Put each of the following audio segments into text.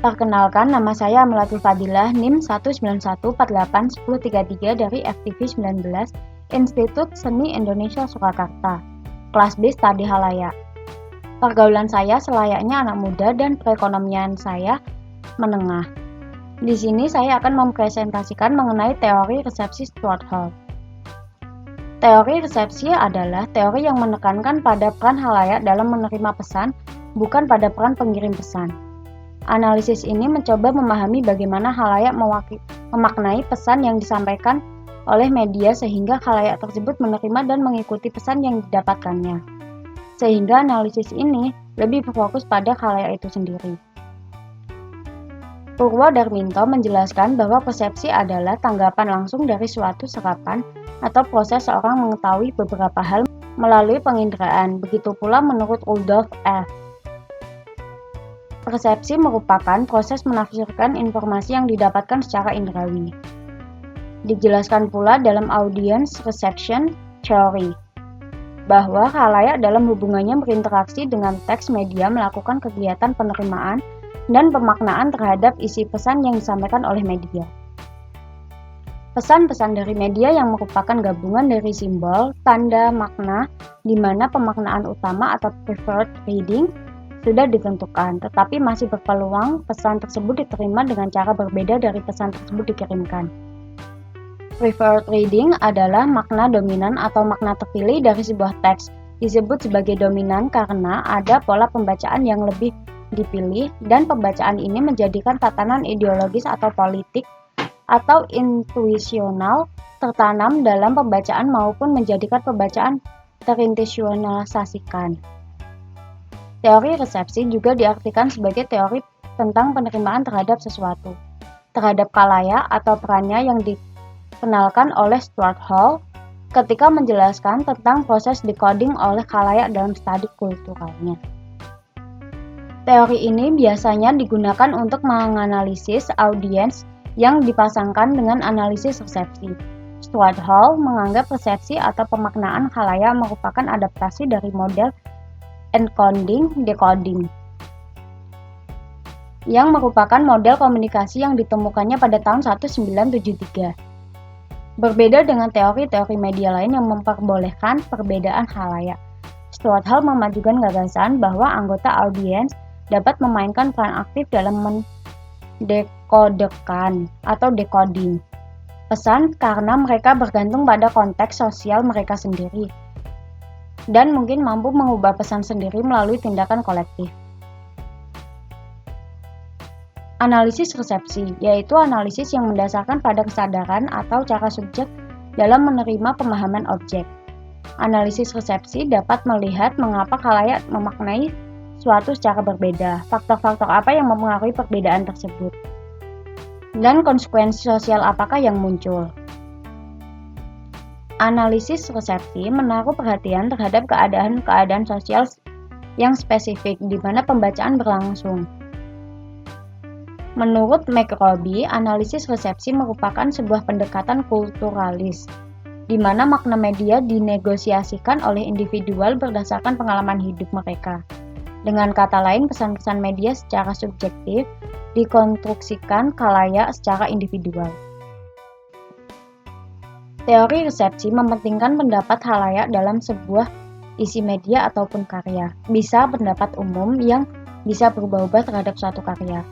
Perkenalkan, nama saya Melati Fadilah, NIM 191481033 dari FTV 19, Institut Seni Indonesia Surakarta, kelas B Studi Halayak. Pergaulan saya selayaknya anak muda dan perekonomian saya menengah. Di sini saya akan mempresentasikan mengenai teori resepsi Stuart Hall. Teori resepsi adalah teori yang menekankan pada peran halayak dalam menerima pesan, bukan pada peran pengirim pesan. Analisis ini mencoba memahami bagaimana halayak memaknai pesan yang disampaikan oleh media sehingga halayak tersebut menerima dan mengikuti pesan yang didapatkannya. Sehingga analisis ini lebih berfokus pada halayak itu sendiri. Purwodarminto menjelaskan bahwa persepsi adalah tanggapan langsung dari suatu serapan atau proses seorang mengetahui beberapa hal melalui penginderaan. Begitu pula menurut Rudolf F. Persepsi merupakan proses menafsirkan informasi yang didapatkan secara indrawi. Dijelaskan pula dalam Audience Reception Theory bahwa halayak dalam hubungannya berinteraksi dengan teks media melakukan kegiatan penerimaan dan pemaknaan terhadap isi pesan yang disampaikan oleh media. Pesan-pesan dari media yang merupakan gabungan dari simbol, tanda, makna, di mana pemaknaan utama atau preferred reading sudah ditentukan, tetapi masih berpeluang pesan tersebut diterima dengan cara berbeda dari pesan tersebut dikirimkan. Preferred reading adalah makna dominan atau makna terpilih dari sebuah teks. Disebut sebagai dominan karena ada pola pembacaan yang lebih dipilih dan pembacaan ini menjadikan tatanan ideologis atau politik atau intuisional tertanam dalam pembacaan maupun menjadikan pembacaan terinstitusionalisasikan. Teori resepsi juga diartikan sebagai teori tentang penerimaan terhadap sesuatu, terhadap khalayak atau perannya yang dikenalkan oleh Stuart Hall ketika menjelaskan tentang proses decoding oleh khalayak dalam studi kulturalnya. Teori ini biasanya digunakan untuk menganalisis audiens yang dipasangkan dengan analisis resepsi. Stuart Hall menganggap resepsi atau pemaknaan khalayak merupakan adaptasi dari model encoding-decoding, yang merupakan model komunikasi yang ditemukannya pada tahun 1973. Berbeda dengan teori-teori media lain yang memperbolehkan perbedaan halayak, Stuart Hall memajukan gagasan bahwa anggota audiens dapat memainkan peran aktif dalam mendekodekan atau decoding pesan karena mereka bergantung pada konteks sosial mereka sendiri dan mungkin mampu mengubah pesan sendiri melalui tindakan kolektif. Analisis resepsi, yaitu analisis yang mendasarkan pada kesadaran atau cara subjek dalam menerima pemahaman objek. Analisis resepsi dapat melihat mengapa khalayak memaknai suatu secara berbeda, faktor-faktor apa yang mempengaruhi perbedaan tersebut, dan konsekuensi sosial apakah yang muncul. Analisis resepsi menaruh perhatian terhadap keadaan-keadaan sosial yang spesifik di mana pembacaan berlangsung. Menurut McRobbie, analisis resepsi merupakan sebuah pendekatan kulturalis, di mana makna media dinegosiasikan oleh individual berdasarkan pengalaman hidup mereka. Dengan kata lain, pesan-pesan media secara subjektif dikonstruksikan khalayak secara individual. Teori resepsi mementingkan pendapat halayak dalam sebuah isi media ataupun karya. Bisa pendapat umum yang bisa berubah-ubah terhadap suatu karya.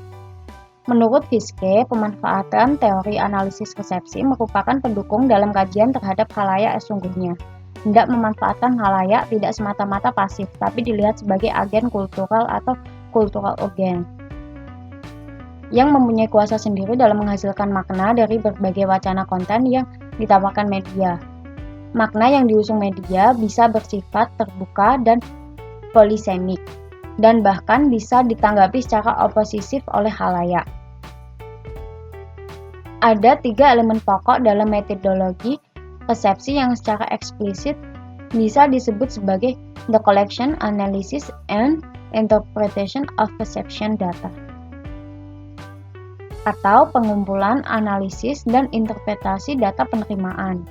Menurut Fiske, pemanfaatan teori analisis resepsi merupakan pendukung dalam kajian terhadap halayak sesungguhnya. Hendak memanfaatkan halayak tidak semata-mata pasif, tapi dilihat sebagai agen kultural atau cultural organ yang mempunyai kuasa sendiri dalam menghasilkan makna dari berbagai wacana konten yang ditawarkan media. Makna yang diusung media bisa bersifat terbuka dan polisemik, dan bahkan bisa ditanggapi secara oposisif oleh halayak. Ada 3 elemen pokok dalam metodologi persepsi yang secara eksplisit bisa disebut sebagai the collection, analysis, and interpretation of perception data, atau pengumpulan, analisis, dan interpretasi data penerimaan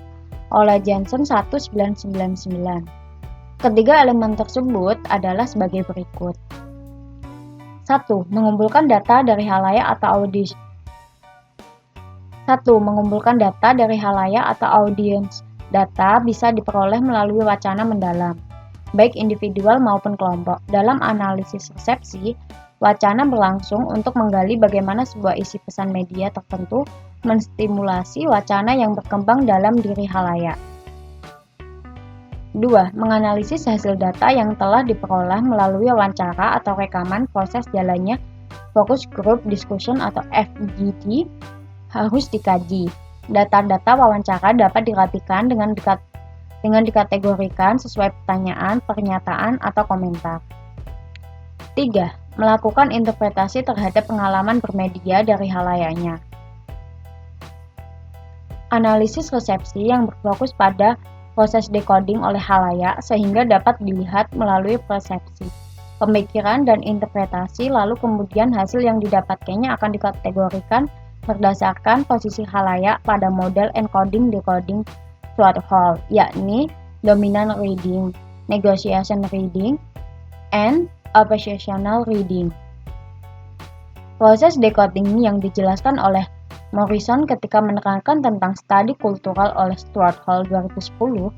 oleh Jensen 1999. Ketiga elemen tersebut adalah sebagai berikut. 1. 1. Mengumpulkan data dari halayak atau audiens. 1. Mengumpulkan data dari halayak atau audiens. Data bisa diperoleh melalui wacana mendalam, baik individual maupun kelompok. Dalam analisis resepsi, wacana berlangsung untuk menggali bagaimana sebuah isi pesan media tertentu menstimulasi wacana yang berkembang dalam diri halayak. 2. Menganalisis hasil data yang telah diperoleh melalui wawancara atau rekaman proses jalannya focus group discussion atau FGD harus dikaji. Data-data wawancara dapat dirapikan dengan dikategorikan sesuai pertanyaan, pernyataan, atau komentar. 3. Melakukan interpretasi terhadap pengalaman bermedia dari halayaknya. Analisis resepsi yang berfokus pada proses decoding oleh halayak sehingga dapat dilihat melalui persepsi, pemikiran, dan interpretasi, lalu kemudian hasil yang didapatkannya akan dikategorikan berdasarkan posisi halayak pada model encoding-decoding suatu hal, yakni dominant reading, negotiation reading, and oppositional reading. Proses decoding yang dijelaskan oleh Morrison ketika menekankan tentang studi kultural oleh Stuart Hall 2010,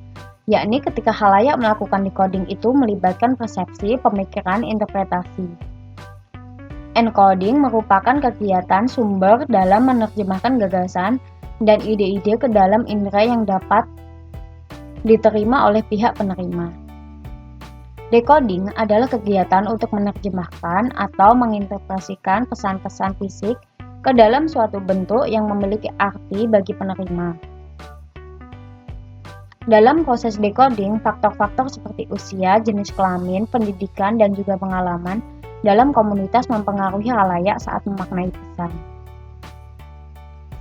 yakni ketika halayak melakukan decoding itu melibatkan persepsi, pemikiran, interpretasi. Encoding merupakan kegiatan sumber dalam menerjemahkan gagasan dan ide-ide ke dalam indera yang dapat diterima oleh pihak penerima. Decoding adalah kegiatan untuk menerjemahkan atau menginterpretasikan pesan-pesan fisik ke dalam suatu bentuk yang memiliki arti bagi penerima. Dalam proses decoding, faktor-faktor seperti usia, jenis kelamin, pendidikan, dan juga pengalaman dalam komunitas mempengaruhi halayak saat memaknai pesan.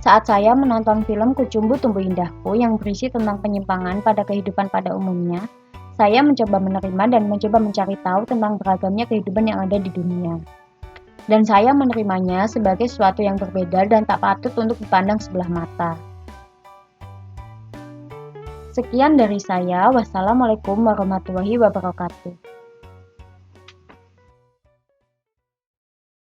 Saat saya menonton film Kucumbu Tumbuh Indahku yang berisi tentang penyimpangan pada kehidupan pada umumnya, saya mencoba menerima dan mencoba mencari tahu tentang beragamnya kehidupan yang ada di dunia. Dan saya menerimanya sebagai sesuatu yang berbeda dan tak patut untuk dipandang sebelah mata. Sekian dari saya. Wassalamualaikum warahmatullahi wabarakatuh.